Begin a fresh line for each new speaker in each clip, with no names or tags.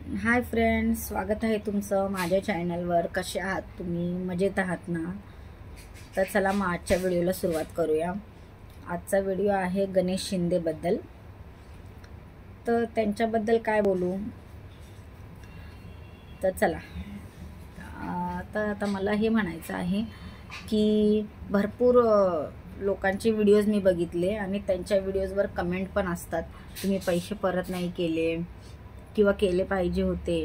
Hi friends, स्वागत आहे तुमचं माझ्या चॅनलवर। कसे आहात तुम्ही? मजेत आहात ना? तर चला मग आजच्या व्हिडिओला सुरुवात करूया। आजचा व्हिडिओ आहे गणेश शिंदेबद्दल। तर त्यांच्याबद्दल काय बोलू, तर चला। तर आता मला हे म्हणायचं आहे की भरपूर लोकांचे व्हिडिओज मी बघितले आणि त्यांच्या व्हिडिओजवर कमेंट पण असतात, तुम्ही पैसे परत नाही केले किंवा केले पाहिजे होते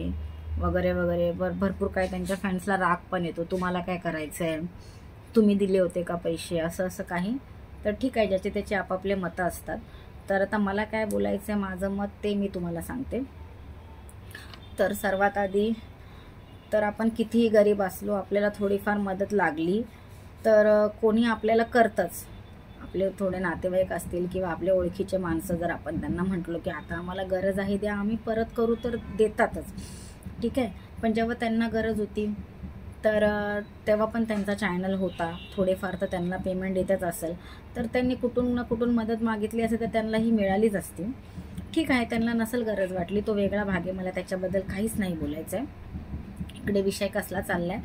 वगैरे वगैरे। भरपूर काय त्यांच्या फॅन्सला राग पण येतो, तुम्हाला काय करायचं आहे, तुम्ही दिले होते का पैसे, असं असं काही। तर ठीक आहे, ज्याचे त्याचे आपापले मतं असतात। तर आता मला काय बोलायचं आहे, माझं मत ते मी तुम्हाला सांगते। तर सर्वात आधी तर आपण कितीही गरीब असलो, आपल्याला थोडीफार मदत लागली तर कोणी आपल्याला करतंच। आपले थोडे नातेवाईक असतील किंवा आपले ओळखीचे माणसं, जर आपण त्यांना म्हटलो की आता आम्हाला गरज आहे, द्या, आम्ही परत करू, तर देतातच, ठीक आहे। पण जेव्हा त्यांना गरज होती तर तेव्हा पण त्यांचा चॅनल होता, थोडेफार तर त्यांना पेमेंट येतच असेल, तर त्यांनी कुठून ना कुठून मदत मागितली असेल तर त्यांना ही मिळालीच असती, ठीक आहे। त्यांना नसेल गरज वाटली, तो वेगळा भाग आहे, मला त्याच्याबद्दल काहीच नाही बोलायचं आहे। इकडे विषय कसला चाललाय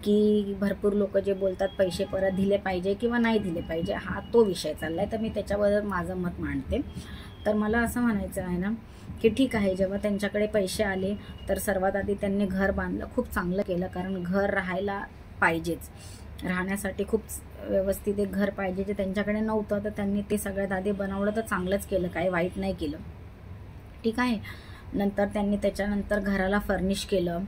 की भरपूर लोक जे बोलतात पैसे परत दिले पाहिजे किंवा नाही दिले पाहिजे, हा तो विषय चाललाय। तर मी त्याच्याबद्दल माझं मत मांडते। तर मला असं म्हणायचं आहे ना की ठीक आहे, जेव्हा त्यांच्याकडे पैसे आले तर सर्वात आधी त्यांनी घर बांधलं, खूप चांगलं केलं, कारण घर राहायला पाहिजेच, राहण्यासाठी खूप व्यवस्थित एक घर पाहिजे, जे त्यांच्याकडे नव्हतं, तर त्यांनी ते सगळ्यात आधी बनवलं, तर चांगलंच केलं, काही वाईट नाही केलं, ठीक आहे। नंतर त्यांनी त्याच्यानंतर घराला फर्निश केलं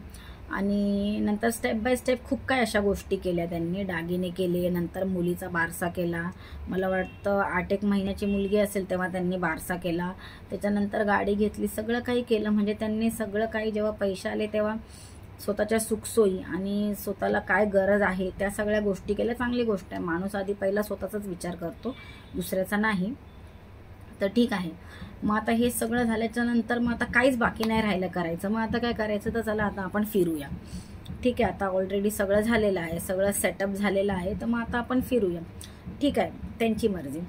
आणि नंतर स्टेप बाय स्टेप खूप काय अशा गोष्टी केल्या त्यांनी, दागिने केले, नंतर मुलीचा बारसा केला, मला वाटतं 8 महिन्याची मुलगी असेल तेव्हा त्यांनी बारसा केला, त्याच्यानंतर गाडी घेतली, सगळं काही केलं। म्हणजे त्यांनी सगळं काही, जेव्हा पैसे आले तेव्हा स्वतःच्या सुखसोयी आणि स्वतःला काय गरज आहे त्या सगळ्या गोष्टी केल्या। चांगली गोष्ट आहे, माणूस आधी पहिला स्वतःचाच विचार करतो, दुसऱ्याचा नाही, तर ठीक आहे। मग आता हे सगळं झाल्याच्या नंतर मग आता काहीच बाकी नाही राहिलं करायचं, मग आता काय करायचं, तर चला आता आपण फिरूया, ठीक आहे। आता ऑलरेडी सगळं झालेलं आहे, सगळं सेटअप झालेलं आहे, तर मग आता आपण फिरूया, ठीक आहे, त्यांची मर्जी।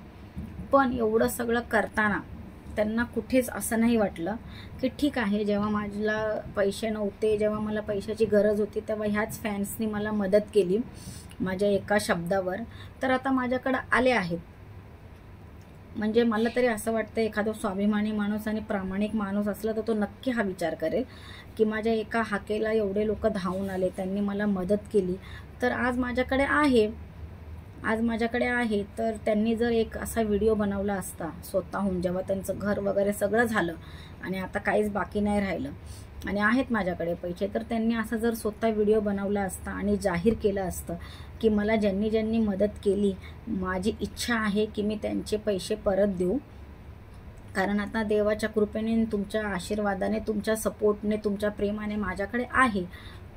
पण एवढं सगळं करताना त्यांना कुठेच असं नाही वाटलं की ठीक आहे, जेव्हा माझ्याला पैसे नव्हते, जेव्हा मला पैशाची गरज होती, तेव्हा ह्याच फॅन्सनी मला मदत केली माझ्या एका शब्दावर, तर आता माझ्याकडे आले आहेत। म्हणजे मला तरी असं वाटतं, एखादा स्वाभिमानी माणूस आणि प्रामाणिक माणूस असला तर तो नक्की हा विचार करेल की माझ्या एका हाकेला एवढे लोक धावून आले, त्यांनी मला मदत केली, तर आज माझ्याकडे आहे, आज माझ्याकडे आहे। तर त्यांनी जर एक असा व्हिडिओ बनवला असता स्वतःहून, जेव्हा त्यांचं घर वगैरे सगळं झालं आणि आता काहीच बाकी नाही राहिलं आणि आहेत माझ्याकडे पैसे, तर त्यांनी असा जर स्वतः व्हिडिओ बनवला असता आणि जाहीर केलं असतं की मला ज्यांनी ज्यांनी मदत केली, माझी इच्छा आहे की मी त्यांचे पैसे परत देऊ, कारण आता देवाच्या कृपेने, तुमच्या आशीर्वादाने, तुमच्या सपोर्टने, तुमच्या प्रेमाने माझ्याकडे आहे,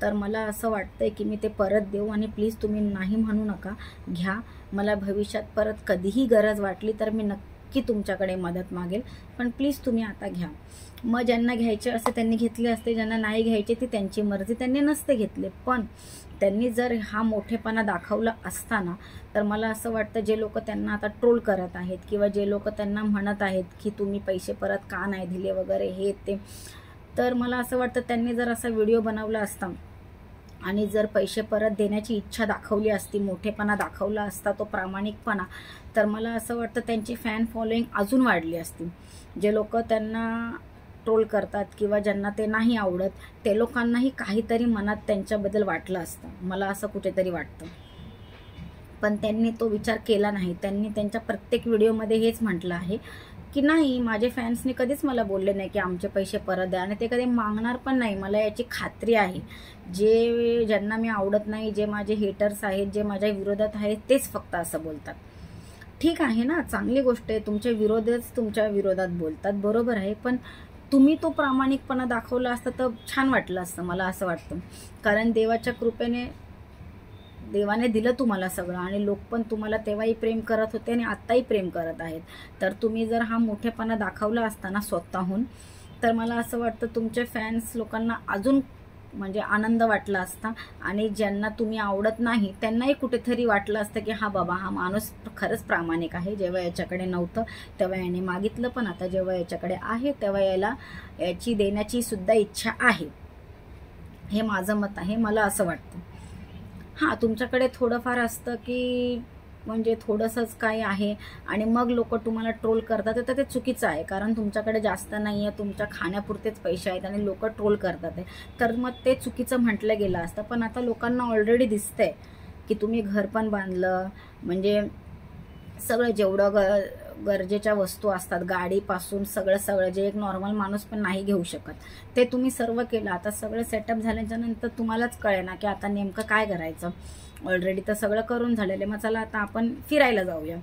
तर मला असं वाटतंय की मी ते परत देऊ। आणि प्लीज तुम्ही नाही म्हणू नका, घ्या, मला भविष्यात परत कधीही गरज वाटली तर मी नक्की तुमच्याकडे मदत मागेल, पण प्लीज तुम्ही आता घ्या। मग ज्यांना घ्यायचे असते त्यांनी घेतले असते, ज्यांना नाही घ्यायचे ती त्यांची मर्जी, त्यांनी नसते घेतले। पण त्यांनी जर हा मोठेपणा दाखवला असताना, तर मला असं वाटतं जे लोक त्यांना आता ट्रोल करत आहेत किंवा जे लोक त्यांना म्हणत आहेत की तुम्ही पैसे परत का नाही दिले वगैरे हे ते, तर मला असं वाटतं त्यांनी जर असा व्हिडिओ बनवला असता आणि जर पैसे परत देण्याची इच्छा दाखवली असती, मोठेपणा दाखवला असता, तो प्रामाणिकपणा, तर मला असं वाटतं त्यांची फॅन फॉलोईंग अजून वाढली असती। जे लोक त्यांना ट्रोल करतात किंवा ज्यांना ते नाही आवडत, ते लोकांनाही काहीतरी मनात त्यांच्याबद्दल वाटलं असतं, मला असं कुठेतरी वाटतं। पण त्यांनी तो विचार केला नाही, त्यांनी त्यांच्या प्रत्येक व्हिडिओमध्ये हेच म्हटलं आहे की नाही, माझे फॅन्सने कधीच मला बोलले नाही की आमचे पैसे परत द्या, आणि ते कधी मागणार पण नाही, मला याची खात्री आहे। ज्यांना मी आवडत नाही, जे माझे हेटर्स आहेत, जे माझ्या विरोधात आहेत, तेच फक्त असं बोलतात, ठीक आहे ना, चांगली गोष्ट आहे, तुमच्या विरोधच तुमच्या विरोधात बोलतात, बरोबर आहे, पण तुम्ही तो प्रामाणिकपणा दाखवला असता तर छान वाटलं असतं, मला असं वाटतं। कारण देवाच्या कृपेने, देवाने दिलं तुम्हाला सगळं आणि लोक पण तुम्हाला तेव्हाही प्रेम करत होते आणि आत्ताही प्रेम करत आहेत, तर तुम्ही जर हा मोठेपणा दाखवला असता ना स्वतःहून, तर मला असं वाटतं तुमचे फॅन्स लोकांना अजून म्हणजे आनंद वाटला असता आणि ज्यांना तुम्ही आवडत नाही त्यांनाही कुठेतरी वाटलं असतं की हा बाबा हा माणूस खरंच प्रामाणिक आहे, जेव्हा याच्याकडे नव्हतं तेव्हा याने मागितलं, पण आता जेव्हा याच्याकडे आहे तेव्हा याची देण्याची सुद्धा इच्छा आहे. हे माझं मत आहे, मला असं वाटतं. हां, तुमच्याकडे थोडंफार असतं की म्हणजे थोडंसंच काय आहे आणि मग लोक तुम्हाला ट्रोल करतात, तर ते चुकीचं आहे. कारण तुमच्याकडे जास्त नाही आहे, तुमच्या खाण्यापुरतेच पैसे आहेत आणि लोक ट्रोल करतात आहे, तर मग ते चुकीचं म्हटलं गेलं असतं. पण आता लोकांना ऑलरेडी दिसतंय की तुम्ही घर पण बांधलं, म्हणजे सगळं जेवढं गरजेच्या वस्तू असतात, गाडीपासून सगळं जे एक नॉर्मल माणूस पण नाही घेऊ शकत, ते तुम्ही सर्व केलं. आता सगळं सेटअप झाल्याच्या नंतर तुम्हालाच कळेना की आता नेमकं काय करायचं. ऑलरेडी तर सगळं करून झालेलं आहे, मग चला आता आपण फिरायला जाऊया.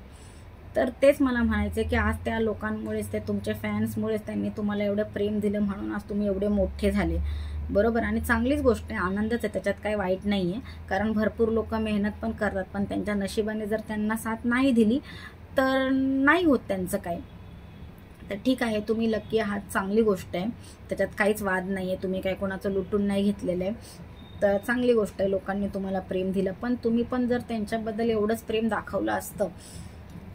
तर तेच मला म्हणायचं की आज त्या लोकांमुळेच, ते तुमचे फॅन्समुळेच त्यांनी तुम्हाला एवढं प्रेम दिलं, म्हणून आज तुम्ही एवढे मोठे झाले, बरोबर. आणि चांगलीच गोष्ट आहे, आनंदच आहे, त्याच्यात काही वाईट नाही आहे. कारण भरपूर लोक मेहनत पण करतात, पण त्यांच्या नशिबाने जर त्यांना साथ नाही दिली तर नाही होत त्यांचं काय. तर ठीक आहे, तुम्ही लकी आहात, चांगली गोष्ट आहे, त्याच्यात काहीच वाद नाही आहे. तुम्ही काही कोणाचं लुटून नाही घेतलेलं आहे, तर चांगली गोष्ट आहे, लोकांनी तुम्हाला प्रेम दिलं. पण तुम्ही पण जर त्यांच्याबद्दल एवढंच प्रेम दाखवलं असतं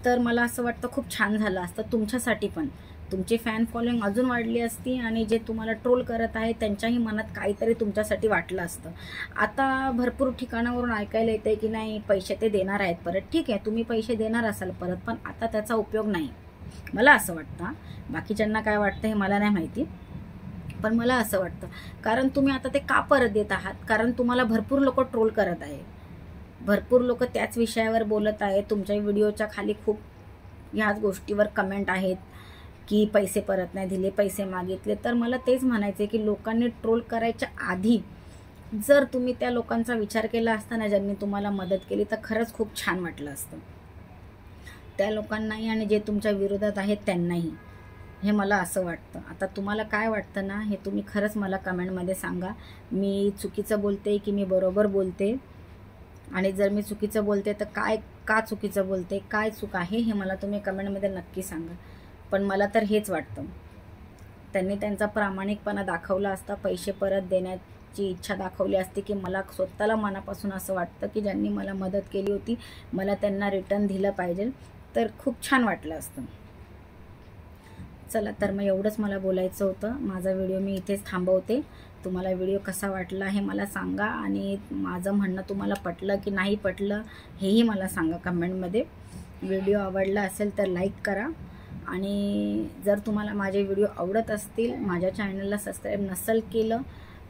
तर मला असं वाटतं खूप छान झालं असतं तुमच्यासाठी पण. तुमची फॅन फॉलोइंग अजून वाढली असती आणि जे तुम्हाला ट्रोल करत आहे त्यांच्याही मनात काहीतरी तुमच्यासाठी वाटलं असतं. आता भरपूर ठिकाणावरून ऐकायला येते की नाही पैसे ते देणार आहेत परत. ठीक आहे, तुम्ही पैसे देणार असाल परत, पण आता त्याचा उपयोग नाही, मला असं वाटतं. बाकीच्यांना काय वाटतं हे मला नाही माहिती, पण मला असं वाटतं. कारण तुम्ही आता ते का परत देत आहात, कारण तुम्हाला भरपूर लोक ट्रोल करत आहे, भरपूर लोक त्याच विषयावर बोलत आहे. तुमच्या व्हिडिओच्या खाली खूप ह्याच गोष्टीवर कमेंट आहेत की पैसे परत नाही दिले, पैसे मागितले. तर मला तेच म्हणायचे की लोकांनी ट्रोल करायच्या आधी जर तुम्ही त्या लोकांचा विचार केला असता ना, ज्यांनी तुम्हाला मदत केली, तर खरंच खूप छान वाटलं असतं त्या लोकांनाही आणि जे तुमच्या विरोधात आहेत त्यांनाही. हे मला असं वाटतं. आता तुम्हाला काय वाटतं ना, हे तुम्ही खरंच मला कमेंटमध्ये सांगा. मी चुकीचं बोलते की मी बरोबर बोलते, आणि जर मी चुकीचं बोलते तर का चुकीचं बोलते, काय चूक आहे हे मला तुम्ही कमेंटमध्ये नक्की सांगा. पण मला तर हेच वाटतं, त्यांनी त्यांचा प्रामाणिकपणा दाखवला असता, पैसे परत देण्याची इच्छा दाखवली असती, की मला स्वतःला मनापासून असं वाटतं की ज्यांनी मला मदत केली होती मला त्यांना रिटर्न दिलं पाहिजे, तर खूप छान वाटलं असतं. चला, तर मग एवढंच मला बोलायचं होतं. माझा व्हिडिओ मी इथेच थांबवते. तुम्हाला व्हिडिओ कसा वाटला हे मला सांगा, आणि माझं म्हणणं तुम्हाला पटलं की नाही पटलं हेही मला सांगा कमेंटमध्ये. व्हिडिओ आवडला असेल तर लाईक करा, आणि जर तुम्हाला माझे व्हिडिओ आवडत असतील, माझ्या चॅनलला सबस्क्राईब नसेल केलं,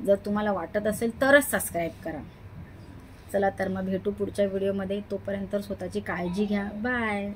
जर तुम्हाला वाटत असेल तरच सबस्क्राईब करा. चला, तर मग भेटू पुढच्या व्हिडिओमध्ये. तोपर्यंत स्वतःची काळजी घ्या. बाय.